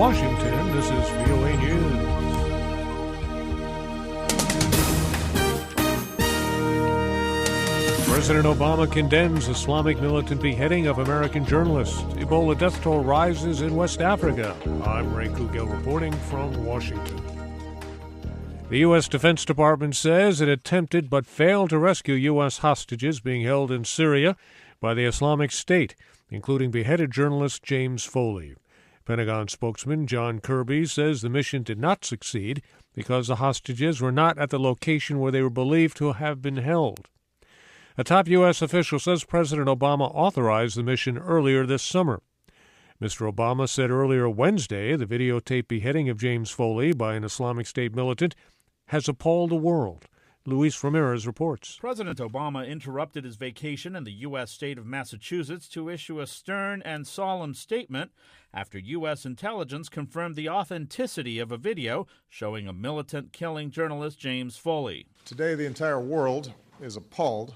Washington, this is VOA News. President Obama condemns Islamic militant beheading of American journalists. Ebola death toll rises in West Africa. I'm Ray Kouguell reporting from Washington. The U.S. Defense Department says it attempted but failed to rescue U.S. hostages being held in Syria by the Islamic State, including beheaded journalist James Foley. Pentagon spokesman John Kirby says the mission did not succeed because the hostages were not at the location where they were believed to have been held. A top U.S. official says President Obama authorized the mission earlier this summer. Mr. Obama said earlier Wednesday the videotaped beheading of James Foley by an Islamic State militant has appalled the world. Luis Ramirez reports. President Obama interrupted his vacation in the U.S. state of Massachusetts to issue a stern and solemn statement after U.S. intelligence confirmed the authenticity of a video showing a militant killing journalist James Foley. Today, the entire world is appalled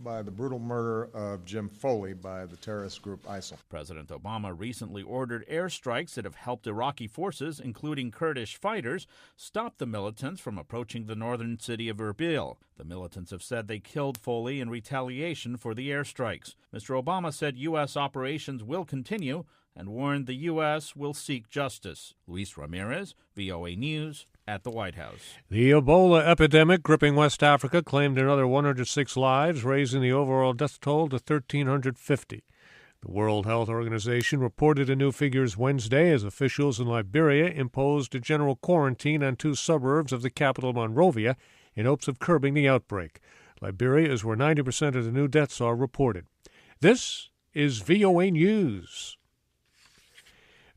by the brutal murder of Jim Foley by the terrorist group ISIL. President Obama recently ordered airstrikes that have helped Iraqi forces, including Kurdish fighters, stop the militants from approaching the northern city of Erbil. The militants have said they killed Foley in retaliation for the airstrikes. Mr. Obama said U.S. operations will continue and warned the U.S. will seek justice. Luis Ramirez, VOA News, at the White House. The Ebola epidemic gripping West Africa claimed another 106 lives, raising the overall death toll to 1,350. The World Health Organization reported the new figures Wednesday as officials in Liberia imposed a general quarantine on 2 suburbs of the capital Monrovia in hopes of curbing the outbreak. Liberia is where 90% of the new deaths are reported. This is VOA News.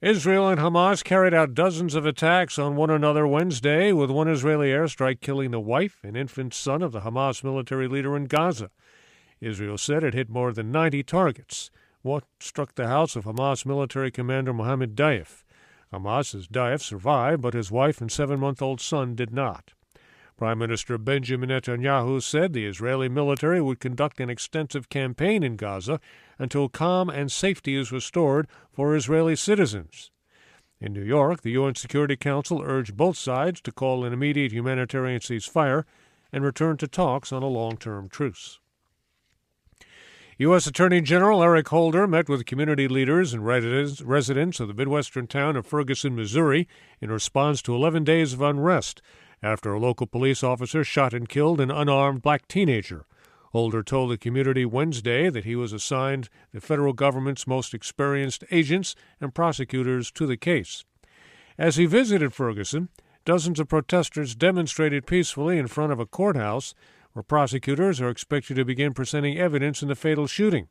Israel and Hamas carried out dozens of attacks on one another Wednesday, with one Israeli airstrike killing the wife and infant son of the Hamas military leader in Gaza. Israel said it hit more than 90 targets. One struck the house of Hamas military commander Mohammed Daif. Hamas says Daif survived, but his wife and 7-month-old son did not. Prime Minister Benjamin Netanyahu said the Israeli military would conduct an extensive campaign in Gaza until calm and safety is restored for Israeli citizens. In New York, the UN Security Council urged both sides to call an immediate humanitarian ceasefire and return to talks on a long-term truce. U.S. Attorney General Eric Holder met with community leaders and residents of the Midwestern town of Ferguson, Missouri, in response to 11 days of unrest after a local police officer shot and killed an unarmed black teenager. Holder told the community Wednesday that he was assigned the federal government's most experienced agents and prosecutors to the case. As he visited Ferguson, dozens of protesters demonstrated peacefully in front of a courthouse where prosecutors are expected to begin presenting evidence in the fatal shooting.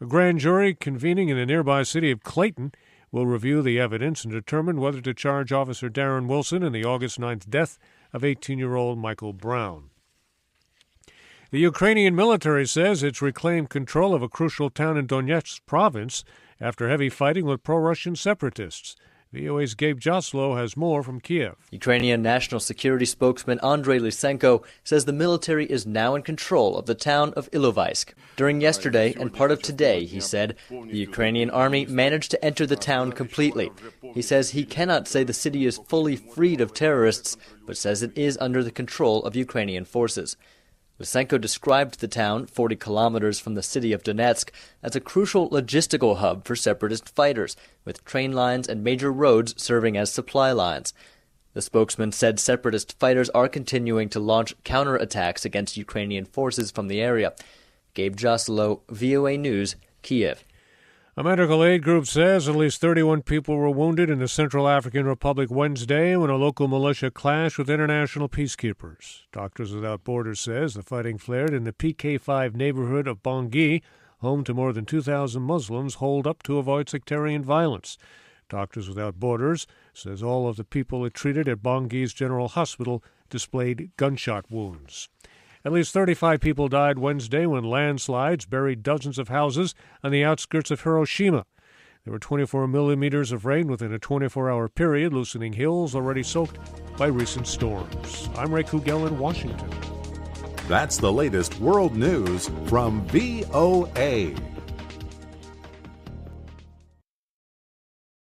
A grand jury convening in the nearby city of Clayton will review the evidence and determine whether to charge Officer Darren Wilson in the August 9th death of 18-year-old Michael Brown. The Ukrainian military says it's reclaimed control of a crucial town in Donetsk province after heavy fighting with pro-Russian separatists. VOA's Gabe Joslow has more from Kiev. Ukrainian National Security spokesman Andrei Lysenko says the military is now in control of the town of Ilovaisk. During yesterday and part of today, he said, the Ukrainian army managed to enter the town completely. He says he cannot say the city is fully freed of terrorists, but says it is under the control of Ukrainian forces. Lysenko described the town, 40 kilometers from the city of Donetsk, as a crucial logistical hub for separatist fighters, with train lines and major roads serving as supply lines. The spokesman said separatist fighters are continuing to launch counterattacks against Ukrainian forces from the area. Gabe Joslow, VOA News, Kiev. A medical aid group says at least 31 people were wounded in the Central African Republic Wednesday when a local militia clashed with international peacekeepers. Doctors Without Borders says the fighting flared in the PK5 neighborhood of Bangui, home to more than 2,000 Muslims holed up to avoid sectarian violence. Doctors Without Borders says all of the people it treated at Bangui's General Hospital displayed gunshot wounds. At least 35 people died Wednesday when landslides buried dozens of houses on the outskirts of Hiroshima. There were 24 millimeters of rain within a 24-hour period, loosening hills already soaked by recent storms. I'm Ray Kouguell in Washington. That's the latest world news from VOA.